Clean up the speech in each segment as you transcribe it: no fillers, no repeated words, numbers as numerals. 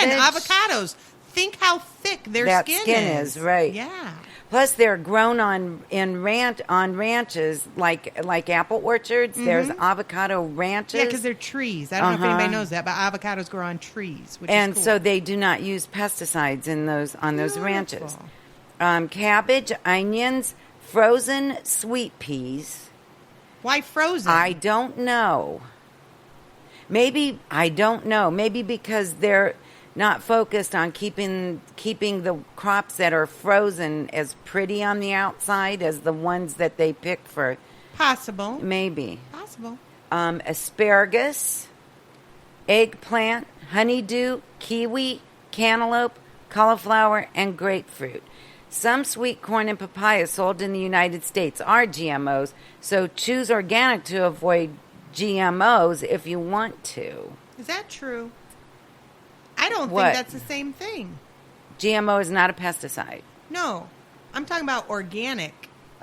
Again, avocados. Think how thick their skin is. Right. Yeah. Plus, they're grown on ranches like apple orchards. Mm-hmm. There's avocado ranches. Yeah, because they're trees. I don't know if anybody knows that, but avocados grow on trees, which and is cool. So they do not use pesticides on those ranches. Cabbage, onions, frozen sweet peas. Why frozen? I don't know. Maybe because they're not focused on keeping the crops that are frozen as pretty on the outside as the ones that they pick for. Possible. Maybe. Possible. Asparagus, eggplant, honeydew, kiwi, cantaloupe, cauliflower, and grapefruit. Some sweet corn and papaya sold in the United States are GMOs, so choose organic to avoid GMOs if you want to. Is that true? I don't think that's the same thing. GMO is not a pesticide. No. I'm talking about organic.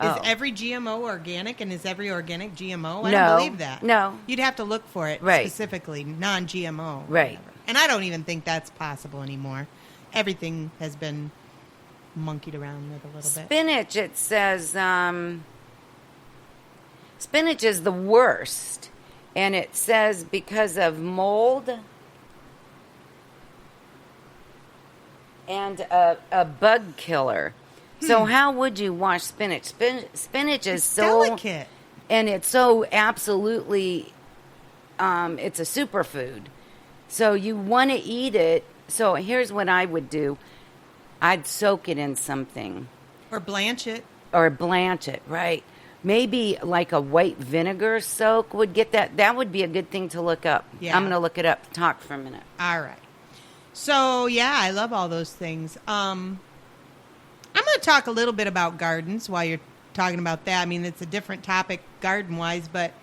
Is every GMO organic, and is every organic GMO? I don't believe that. No. You'd have to look for it specifically, non-GMO. Right. And I don't even think that's possible anymore. Everything has been monkeyed around with a little bit. Spinach, it says, spinach is the worst. And it says because of mold and a bug killer. So how would you wash spinach? Spinach is so delicate. And it's so absolutely, it's a superfood. So you want to eat it. So here's what I would do. I'd soak it in something. Or blanch it. Right. Maybe like a white vinegar soak would get that. That would be a good thing to look up. Yeah. I'm going to look it up. Talk for a minute. All right. So, yeah, I love all those things. I'm going to talk a little bit about gardens while you're talking about that. I mean, it's a different topic garden-wise, but,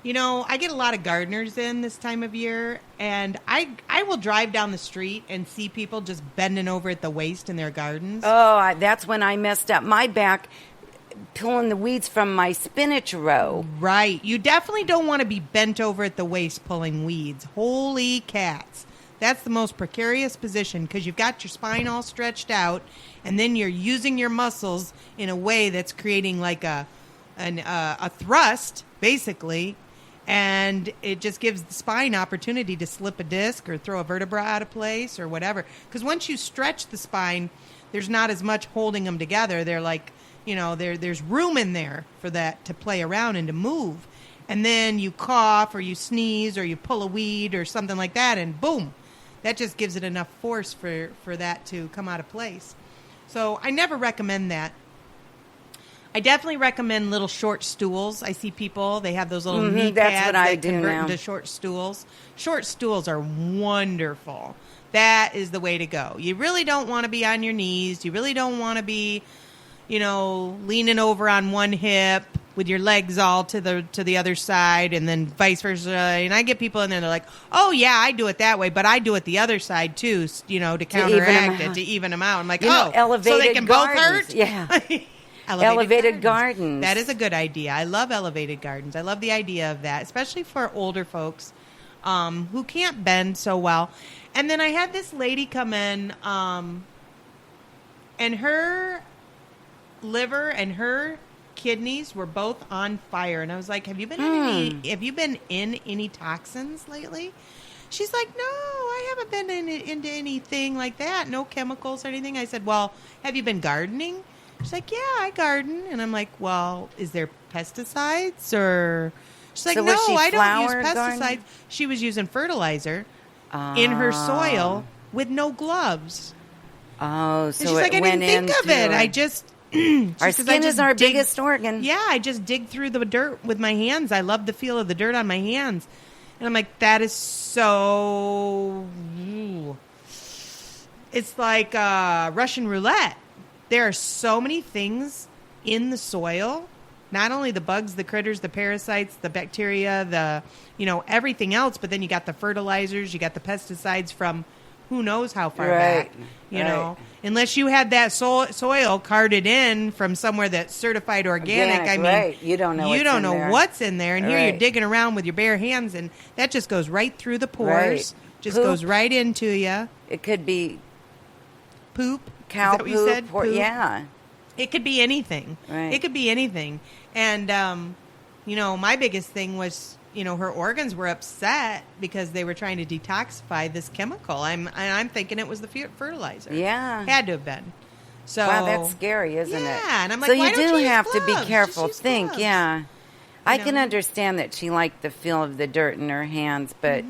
you know, I get a lot of gardeners in this time of year, and I will drive down the street and see people just bending over at the waist in their gardens. Oh, that's when I messed up my back pulling the weeds from my spinach row. Right. You definitely don't want to be bent over at the waist pulling weeds. Holy cats. That's the most precarious position because you've got your spine all stretched out, and then you're using your muscles in a way that's creating like a thrust, basically, and it just gives the spine opportunity to slip a disc or throw a vertebra out of place or whatever. Because once you stretch the spine, there's not as much holding them together. They're like, you know, there's room in there for that to play around and to move. And then you cough or you sneeze or you pull a weed or something like that, and boom. That just gives it enough force for that to come out of place. So I never recommend that. I definitely recommend little short stools. I see people, they have those little knee pads that convert into short stools. Short stools are wonderful. That is the way to go. You really don't want to be on your knees. You really don't want to be, you know, leaning over on one hip with your legs all to the other side, and then vice versa. And I get people in there, they're like, oh, yeah, I do it that way, but I do it the other side, too, you know, to counteract it, to even them out. I'm like, so they can both hurt? Yeah. Elevated gardens. That is a good idea. I love elevated gardens. I love the idea of that, especially for older folks who can't bend so well. And then I had this lady come in, and her liver and her kidneys were both on fire, and I was like, have you been in any toxins lately? She's like, no, I haven't been into anything like that, no chemicals or anything. I said, well, have you been gardening? She's like, yeah, I garden. And I'm like, well, is there pesticides? Or she's like, no, I don't use pesticides. Garden? She was using fertilizer in her soil with no gloves. Oh, so and she's like, I didn't think of it. I just our skin is our biggest organ. Yeah, I just dig through the dirt with my hands. I love the feel of the dirt on my hands. And I'm like, that is so... It's like Russian roulette. There are so many things in the soil. Not only the bugs, the critters, the parasites, the bacteria, everything else. But then you got the fertilizers, you got the pesticides from who knows how far back. You know, unless you had that soil carted in from somewhere that's certified organic. I mean, you don't know. What's in there. And here you're digging around with your bare hands, and that just goes right through the pores, Just Poop. goes right into you. It could be Poop. cow Is that what you said? poop. Poop? Yeah. It could be anything. Right. It could be anything. And, my biggest thing was, her organs were upset because they were trying to detoxify this chemical. I'm thinking it was the fertilizer. Yeah. Had to have been. So Wow, that's scary, isn't it? Yeah, and I'm like, so why you don't do you use have to be gloves? careful. Just use Think, gloves. yeah. I know? can understand that she liked the feel of the dirt in her hands, but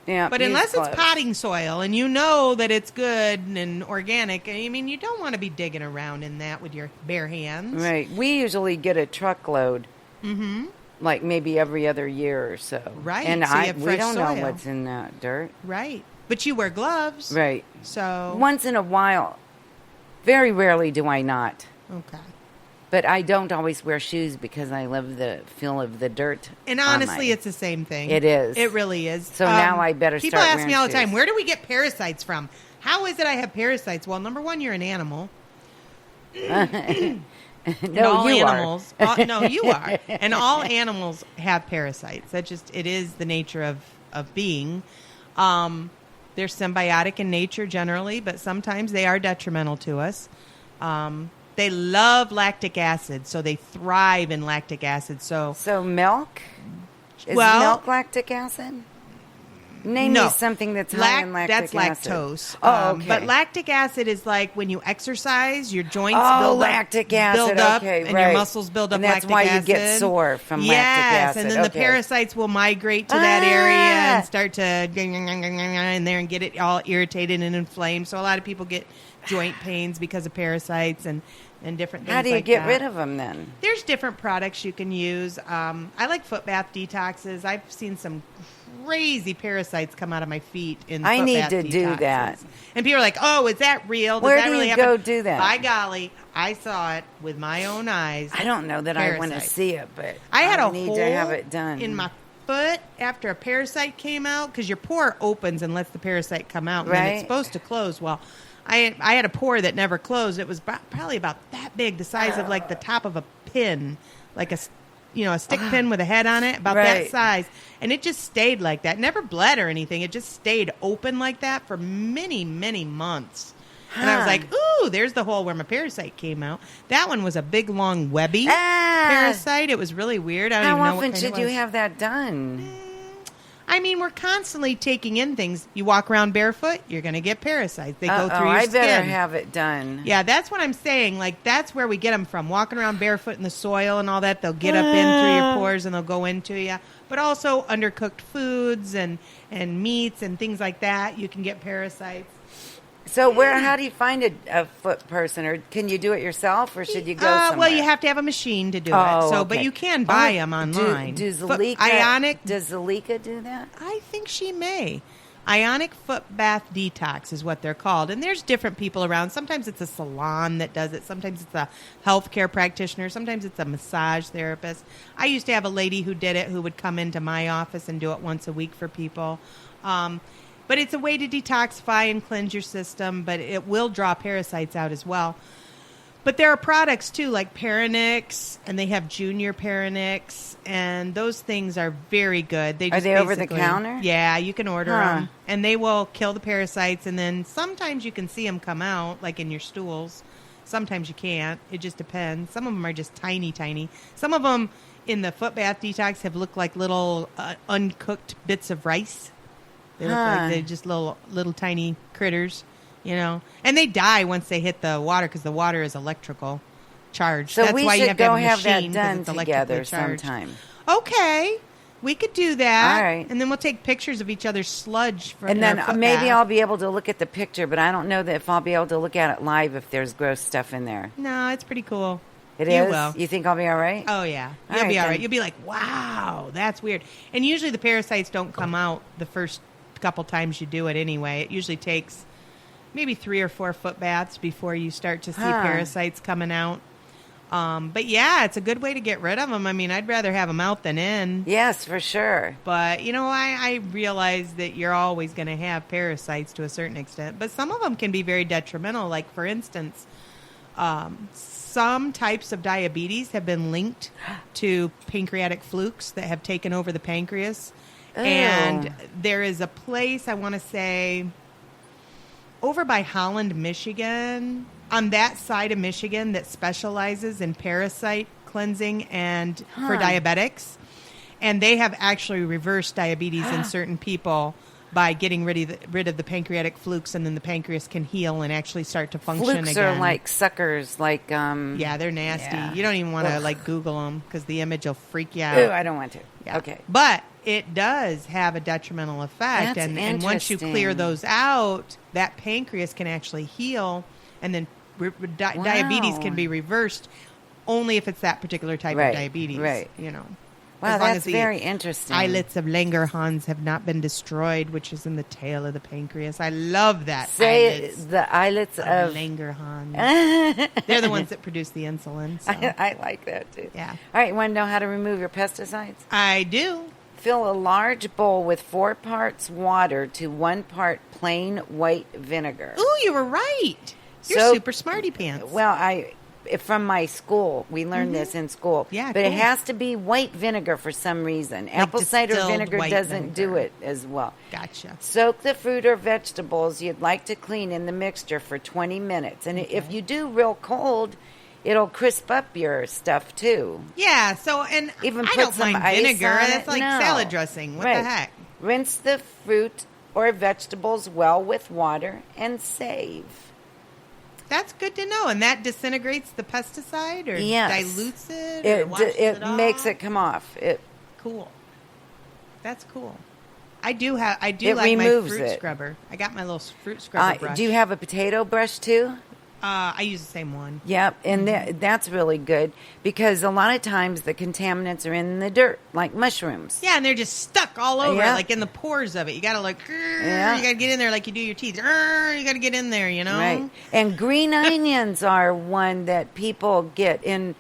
yeah. But use unless gloves. it's potting soil and you know that it's good and organic, I mean, you don't want to be digging around in that with your bare hands. Right. We usually get a truckload. Mm-hmm. Like maybe every other year or so. Right. And So you have we fresh don't know soil. what's in that dirt. Right. But you wear gloves. Right. So. Once in a while. Very rarely do I not. Okay. But I don't always wear shoes because I love the feel of the dirt. And on honestly, my- it's the same thing. It is. It really is. So now I better people start ask wearing me all the time, shoes. where do we get parasites from? How is it I have parasites? Well, number one, you're an animal. And No, all you animals, no, you are. And all animals have parasites. It is the nature of being. They're symbiotic in nature generally, but sometimes they are detrimental to us. They love lactic acid, so they thrive in lactic acid. So milk? Is Well- milk lactic acid? Name no. me something that's high in lactic that's acid. lactose. Oh, okay. But lactic acid is like when you exercise, your joints lactic acid. build up, Okay, and right. your muscles build up And that's lactic why acid. you get sore from lactic Yes, acid. and then the Okay. parasites will migrate to that area and start to in there and get it all irritated and inflamed. So a lot of people get joint pains because of parasites and different things. How do you like get that. rid of them then? There's different products you can use. I like foot bath detoxes. I've seen some crazy parasites come out of my feet in I foot need bath to do detoxes. that. And people are like, oh, is that real? Does Where that do really you happen? go do that? By golly, I saw it with my own eyes. I don't know that I want to Parasites. see it, but I had a need hole to have it done. in my foot after a parasite came out because your pore opens and lets the parasite come out, and then it's Right. supposed to close. Well, I had a pore that never closed. It was probably about that big, the size of like the top of a pin, like a stick pin with a head on it, about that Right. size, and it just stayed like that. Never bled or anything. It just stayed open like that for many, many months. And I was Huh. like, ooh, there's the hole where my parasite came out. That one was a big, long, webby parasite. It was really weird. I don't How even know what often kind should it you was. have that done? I mean, we're constantly taking in things. You walk around barefoot, you're going to get parasites. They go through your I skin. better have it done. Yeah, that's what I'm saying. Like, that's where we get them from. Walking around barefoot in the soil and all that, they'll get up in through your pores and they'll go into you. But also undercooked foods and meats and things like that, you can get parasites. So how do you find a foot person, or can you do it yourself, or should you go somewhere? Well, you have to have a machine to do it. Oh, So, okay. but you can buy them online. Does Foot- Zalika, Ionic does Zalika do that? I think she may. Ionic foot bath detox is what they're called. And there's different people around. Sometimes it's a salon that does it. Sometimes it's a healthcare practitioner. Sometimes it's a massage therapist. I used to have a lady who did it who would come into my office and do it once a week for people. But it's a way to detoxify and cleanse your system, but it will draw parasites out as well. But there are products, too, like Paranix, and they have Junior Paranix, and those things are very good. Are they over the counter? Yeah, you can order Huh. them, and they will kill the parasites, and then sometimes you can see them come out, like in your stools. Sometimes you can't. It just depends. Some of them are just tiny, tiny. Some of them in the foot bath detox have looked like little uncooked bits of rice. They look like they're just little tiny critters. And they die once they hit the water because the water is electrical charged. So That's we why you should have to go have a have that machine 'cause done it's electrically together charged. sometime. Okay, we could do that. All right. And then we'll take pictures of each other's sludge. And then maybe I'll be able to look at the picture, but I don't know that if I'll be able to look at it live if there's gross stuff in there. No, it's pretty cool. It You is? will. You think I'll be all right? Oh, yeah. All You'll right, be all then. right. You'll be like, wow, that's weird. And usually the parasites don't come out the first couple times you do it anyway. It usually takes maybe 3 or 4 foot baths before you start to see parasites coming out. But yeah, it's a good way to get rid of them. I mean, I'd rather have them out than in. Yes, for sure. But, I realize that you're always going to have parasites to a certain extent. But some of them can be very detrimental. Like, for instance, some types of diabetes have been linked to pancreatic flukes that have taken over the pancreas. And there is a place, I want to say, over by Holland, Michigan, on that side of Michigan that specializes in parasite cleansing and for diabetics. And they have actually reversed diabetes in certain people by getting rid of the pancreatic flukes, and then the pancreas can heal and actually start to function Flukes again. are like suckers, like yeah, they're nasty. Yeah. You don't even want to like Google them because the image will freak you out. Ooh, I don't want to. Yeah. Okay. But it does have a detrimental effect. That's And once you clear interesting. those out, that pancreas can actually heal, and then diabetes can be reversed only if it's that particular type of diabetes. Right. You know. Wow, As long that's as the very interesting. islets of Langerhans have not been destroyed, which is in the tail of the pancreas. I love that. Say islets the islets of Langerhans. They're the ones that produce the insulin. So. I like that too. Yeah. All right, you want to know how to remove your pesticides? I do. Fill a large bowl with 4 parts water to 1 part plain white vinegar. Ooh, you were right. You're So- super smarty pants. Well, from my school, we learned this in school. Yeah, but it cool. has to be white vinegar for some reason. Apple cider distilled vinegar white doesn't do vinegar. it as well. Gotcha. Soak the fruit or vegetables you'd like to clean in the mixture for 20 minutes. And if you do real cold, it'll crisp up your stuff too. Yeah, so, and Even I put don't some mind ice vinegar. on That's it. like No. salad dressing. What Right. the heck? Rinse the fruit or vegetables well with water and save. That's good to know. And that disintegrates the pesticide or Yes. dilutes it or washes It off? makes it come off. Cool. That's cool. I do It like my removes fruit it. scrubber. I got my little fruit scrubber brush. Do you have a potato brush too? I use the same one. Yep, and that's really good because a lot of times the contaminants are in the dirt, like mushrooms. Yeah, and they're just stuck all over, Yeah. like in the pores of it. You got to like, Yeah. you got to get in there like you do your teeth. You got to get in there, you know? Right. And green onions are one that people get in.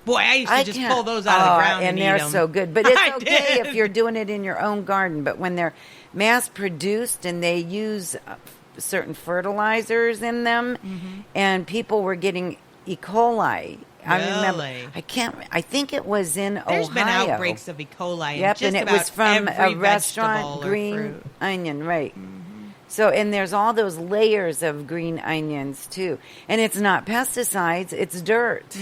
Boy, I used to just can't- pull those out of the ground and eat they're 'em. so good. But it's I okay did. if you're doing it in your own garden. But when they're mass produced and they use certain fertilizers in them, and people were getting E. coli. I remember. Really? I think it was in There's Ohio. been outbreaks of E. coli. in Yep, just and it about was from every a vegetable restaurant, or green fruit. onion, right. So, and there's all those layers of green onions too. And it's not pesticides, it's dirt.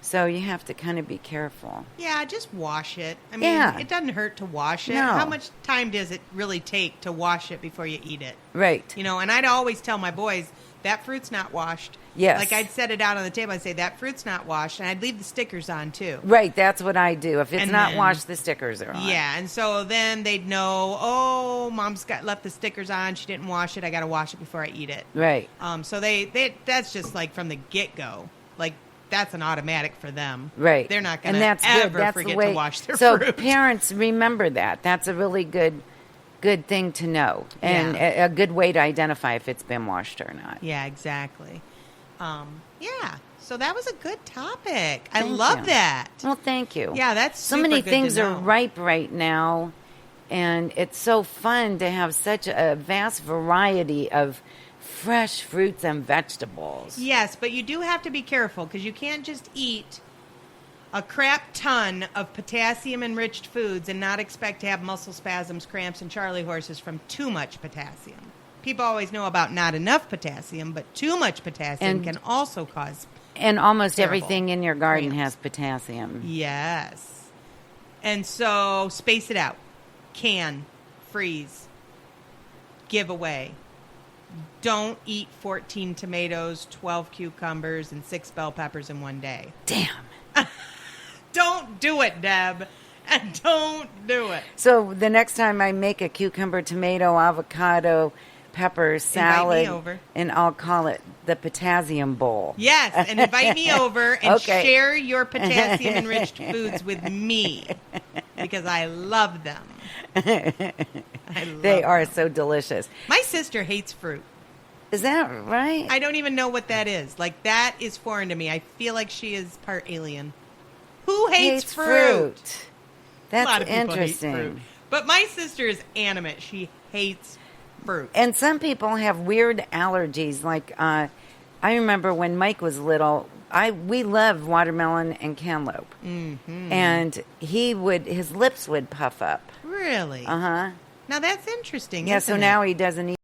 So you have to kind of be careful. Yeah, just wash it. I mean, Yeah. it doesn't hurt to wash it. No. How much time does it really take to wash it before you eat it? Right. You know, and I'd always tell my boys, that fruit's not washed. Yes. Like I'd set it out on the table. I'd say, that fruit's not washed. And I'd leave the stickers on too. Right, that's what I do. If it's And not then- washed, the stickers are on. Yeah, and so then they'd know, oh, mom's left the stickers on. She didn't wash it. I got to wash it before I eat it. Right. So they that's just like from the get-go. Like that's an automatic for them. Right. They're not going And to that's ever good. That's forget the way, to wash their so fruit. parents, remember that. That's a really good thing to know. And Yeah. a good way to identify if it's been washed or not. Yeah, exactly. Yeah, so that was a good topic. I Thank love you. that. Well, thank you. Yeah, that's so super many good to things are know. ripe right now, and it's so fun to have such a vast variety of fresh fruits and vegetables. Yes, but you do have to be careful because you can't just eat a crap ton of potassium-enriched foods and not expect to have muscle spasms, cramps, and Charlie horses from too much potassium. People always know about not enough potassium, but too much potassium And- can also cause. And almost Terrible. everything in your garden Cramps. has potassium. Yes. And so space it out. Can, freeze, give away. Don't eat 14 tomatoes, 12 cucumbers, and 6 bell peppers in one day. Damn. Don't do it, Deb. And don't do it. So the next time I make a cucumber, tomato, avocado, pepper salad, over. and I'll call it the potassium bowl. Yes, and invite me over and Okay. share your potassium-enriched foods with me because I love them. They are so delicious. My sister hates fruit. Is that right? I don't even know what that is. Like, that is foreign to me. I feel like she is part alien. Who hates fruit? That's A lot of people interesting. hate fruit. But my sister is animate. She hates fruit. And some people have weird allergies. Like, I remember when Mike was little, we love watermelon and cantaloupe. Mm-hmm. And his lips would puff up. Really? Uh-huh. Now that's interesting. Yeah, isn't so it? now he doesn't eat